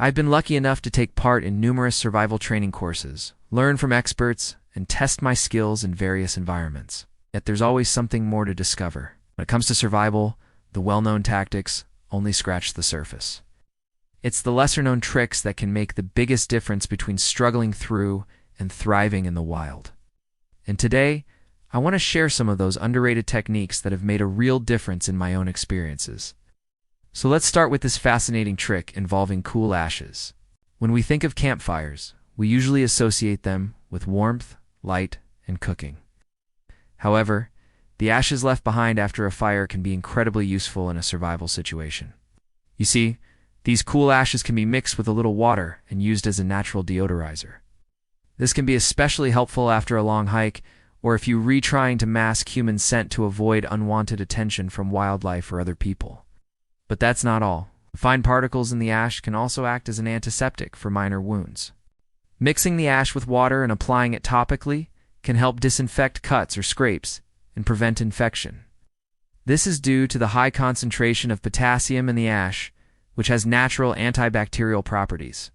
I've been lucky enough to take part in numerous survival training courses, learn from experts, and test my skills in various environments. Yet there's always something more to discover. When it comes to survival, the well-known tactics only scratch the surface. It's the lesser-known tricks that can make the biggest difference between struggling through and thriving in the wild. And today, I want to share some of those underrated techniques that have made a real difference in my own experiences. So let's start with this fascinating trick involving cool ashes. When we think of campfires, we usually associate them with warmth, light, and cooking. However, the ashes left behind after a fire can be incredibly useful in a survival situation. You see, these cool ashes can be mixed with a little water and used as a natural deodorizer. This can be especially helpful after a long hike, or if you're trying to mask human scent to avoid unwanted attention from wildlife or other people. But that's not all. Fine particles in the ash can also act as an antiseptic for minor wounds. Mixing the ash with water and applying it topically can help disinfect cuts or scrapes and prevent infection. This is due to the high concentration of potassium in the ash, which has natural antibacterial properties.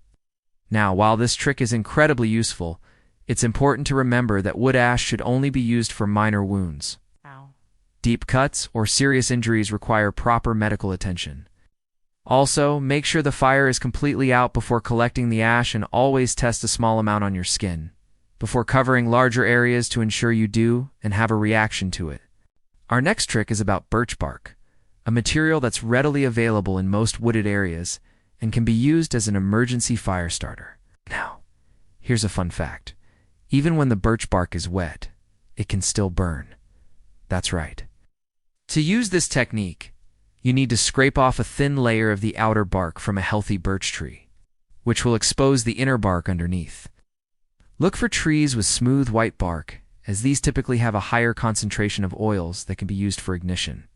Now, while this trick is incredibly useful, it's important to remember that wood ash should only be used for minor wounds. Deep cuts or serious injuries require proper medical attention. Also, make sure the fire is completely out before collecting the ash, and always test a small amount on your skin before covering larger areas to ensure you do and have a reaction to it. Our next trick is about birch bark, a material that's readily available in most wooded areas and can be used as an emergency fire starter. Now, here's a fun fact. Even when the birch bark is wet, it can still burn. That's right. To use this technique, you need to scrape off a thin layer of the outer bark from a healthy birch tree, which will expose the inner bark underneath. Look for trees with smooth white bark, as these typically have a higher concentration of oils that can be used for ignition.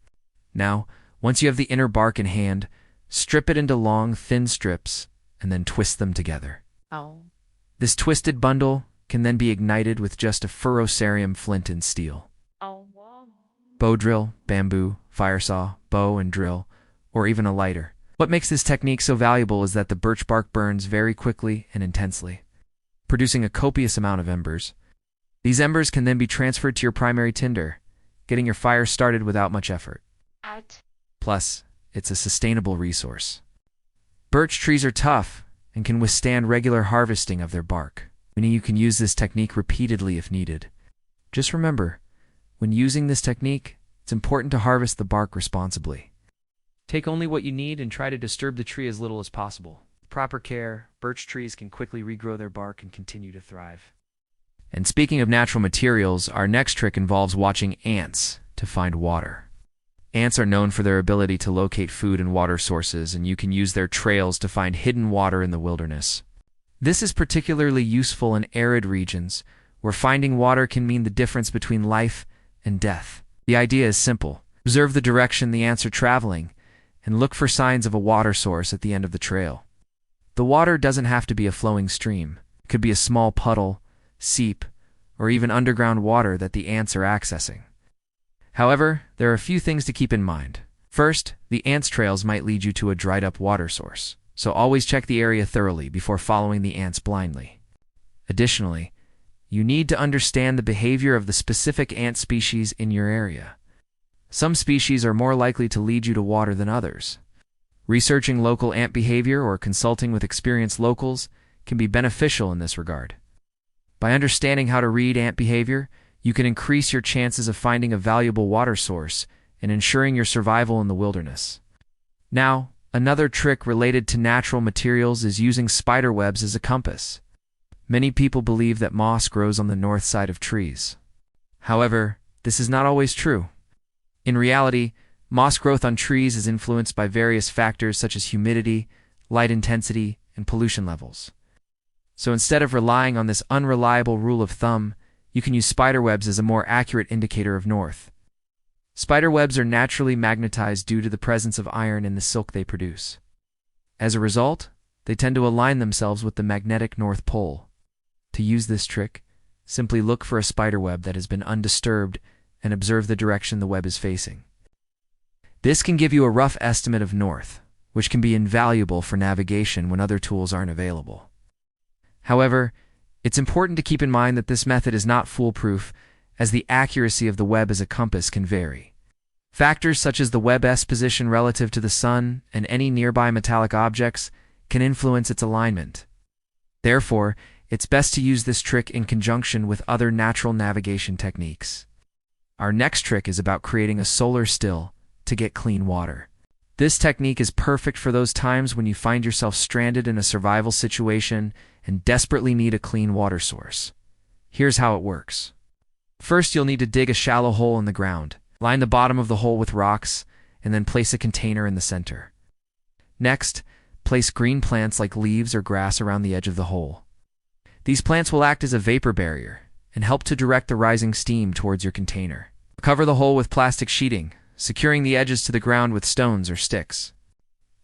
Now, once you have the inner bark in hand, strip it into long, thin strips and then twist them together. This twisted bundle can then be ignited with just a ferrocerium flint and steel. Bow drill, bamboo, fire saw, bow and drill, or even a lighter. What makes this technique so valuable is that the birch bark burns very quickly and intensely, producing a copious amount of embers. These embers can then be transferred to your primary tinder, getting your fire started without much effort. Plus, it's a sustainable resource. Birch trees are tough and can withstand regular harvesting of their bark, meaning you can use this technique repeatedly if needed. Just remember, when using this technique, it's important to harvest the bark responsibly. Take only what you need and try to disturb the tree as little as possible. With proper care, birch trees can quickly regrow their bark and continue to thrive. And speaking of natural materials, our next trick involves watching ants to find water. Ants are known for their ability to locate food and water sources, and you can use their trails to find hidden water in the wilderness. This is particularly useful in arid regions, where finding water can mean the difference between life and death. The idea is simple. Observe the direction the ants are traveling and look for signs of a water source at the end of the trail. The water doesn't have to be a flowing stream. It could be a small puddle, seep, or even underground water that the ants are accessing. However, there are a few things to keep in mind. First, the ants' trails might lead you to a dried-up water source, so always check the area thoroughly before following the ants blindly. Additionally, you need to understand the behavior of the specific ant species in your area. Some species are more likely to lead you to water than others. Researching local ant behavior or consulting with experienced locals can be beneficial in this regard. By understanding how to read ant behavior, you can increase your chances of finding a valuable water source and ensuring your survival in the wilderness. Now, another trick related to natural materials is using spider webs as a compass. Many people believe that moss grows on the north side of trees. However, this is not always true. In reality, moss growth on trees is influenced by various factors such as humidity, light intensity, and pollution levels. So instead of relying on this unreliable rule of thumb, you can use spider webs as a more accurate indicator of north. Spider webs are naturally magnetized due to the presence of iron in the silk they produce. As a result, they tend to align themselves with the magnetic North Pole. To use this trick, simply look for a spider web that has been undisturbed and observe the direction the web is facing. This can give you a rough estimate of north, which can be invaluable for navigation when other tools aren't available. However, it's important to keep in mind that this method is not foolproof, as the accuracy of the web as a compass can vary. Factors such as the web's position relative to the sun and any nearby metallic objects can influence its alignment. Therefore, it's best to use this trick in conjunction with other natural navigation techniques. Our next trick is about creating a solar still to get clean water. This technique is perfect for those times when you find yourself stranded in a survival situation and desperately need a clean water source. Here's how it works. First, you'll need to dig a shallow hole in the ground. Line the bottom of the hole with rocks, and then place a container in the center. Next, place green plants like leaves or grass around the edge of the hole. These plants will act as a vapor barrier and help to direct the rising steam towards your container. Cover the hole with plastic sheeting, securing the edges to the ground with stones or sticks.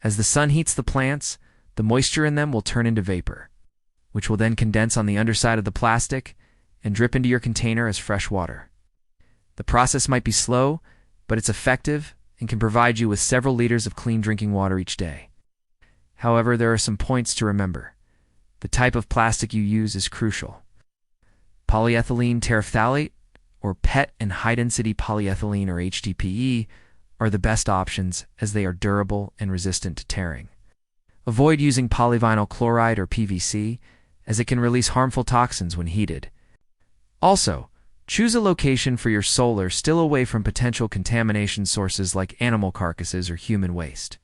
As the sun heats the plants, the moisture in them will turn into vapor, which will then condense on the underside of the plastic and drip into your container as fresh water. The process might be slow, but it's effective and can provide you with several liters of clean drinking water each day. However, there are some points to remember. The type of plastic you use is crucial. Polyethylene terephthalate, or PET and high-density polyethylene, or HDPE, are the best options as they are durable and resistant to tearing. Avoid using polyvinyl chloride, or PVC, as it can release harmful toxins when heated. Also, choose a location for your solar still away from potential contamination sources like animal carcasses or human waste.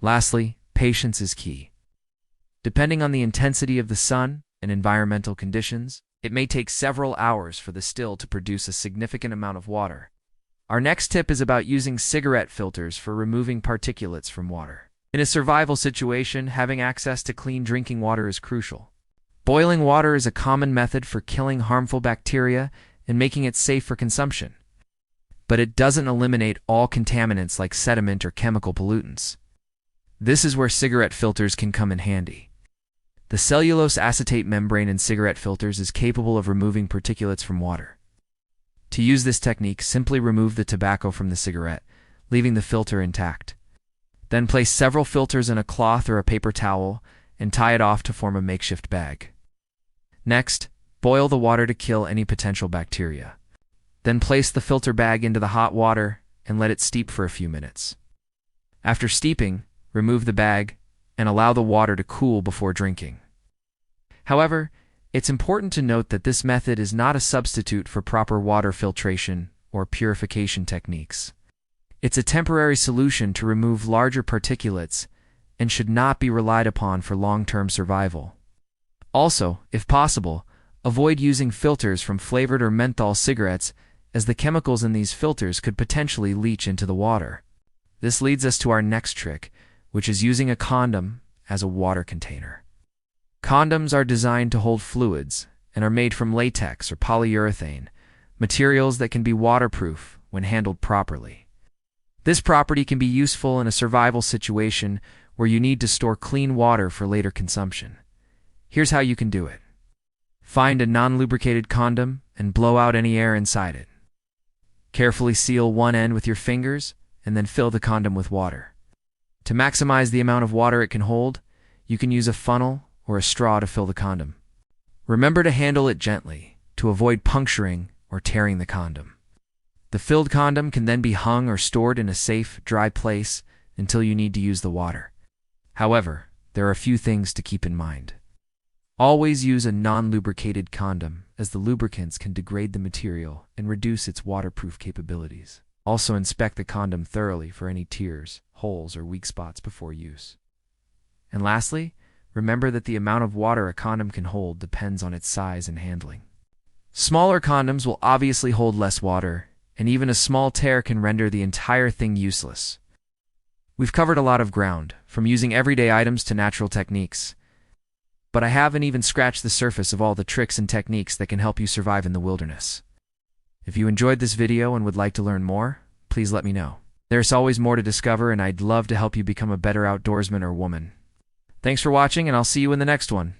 Lastly, patience is key. Depending on the intensity of the sun and environmental conditions, it may take several hours for the still to produce a significant amount of water. Our next tip is about using cigarette filters for removing particulates from water. In a survival situation, having access to clean drinking water is crucial. Boiling water is a common method for killing harmful bacteria and making it safe for consumption. But it doesn't eliminate all contaminants like sediment or chemical pollutants. This is where cigarette filters can come in handy. The cellulose acetate membrane in cigarette filters is capable of removing particulates from water. To use this technique, simply remove the tobacco from the cigarette, leaving the filter intact. Then place several filters in a cloth or a paper towel and tie it off to form a makeshift bag. Next, boil the water to kill any potential bacteria. Then place the filter bag into the hot water and let it steep for a few minutes. After steeping, remove the bag and allow the water to cool before drinking. However, it's important to note that this method is not a substitute for proper water filtration or purification techniques. It's a temporary solution to remove larger particulates and should not be relied upon for long-term survival. Also, if possible, avoid using filters from flavored or menthol cigarettes, as the chemicals in these filters could potentially leach into the water. This leads us to our next trick, which is using a condom as a water container. Condoms are designed to hold fluids and are made from latex or polyurethane, materials that can be waterproof when handled properly. This property can be useful in a survival situation where you need to store clean water for later consumption. Here's how you can do it. Find a non-lubricated condom and blow out any air inside it. Carefully seal one end with your fingers and then fill the condom with water. To maximize the amount of water it can hold, you can use a funnel or a straw to fill the condom. Remember to handle it gently to avoid puncturing or tearing the condom. The filled condom can then be hung or stored in a safe, dry place until you need to use the water. However, there are a few things to keep in mind. Always use a non-lubricated condom, as the lubricants can degrade the material and reduce its waterproof capabilities. Also, inspect the condom thoroughly for any tears, holes, or weak spots before use. And lastly, remember that the amount of water a condom can hold depends on its size and handling. Smaller condoms will obviously hold less water, and even a small tear can render the entire thing useless. We've covered a lot of ground, from using everyday items to natural techniques. But I haven't even scratched the surface of all the tricks and techniques that can help you survive in the wilderness. If you enjoyed this video and would like to learn more, please let me know. There's always more to discover, and I'd love to help you become a better outdoorsman or woman. Thanks for watching, and I'll see you in the next one.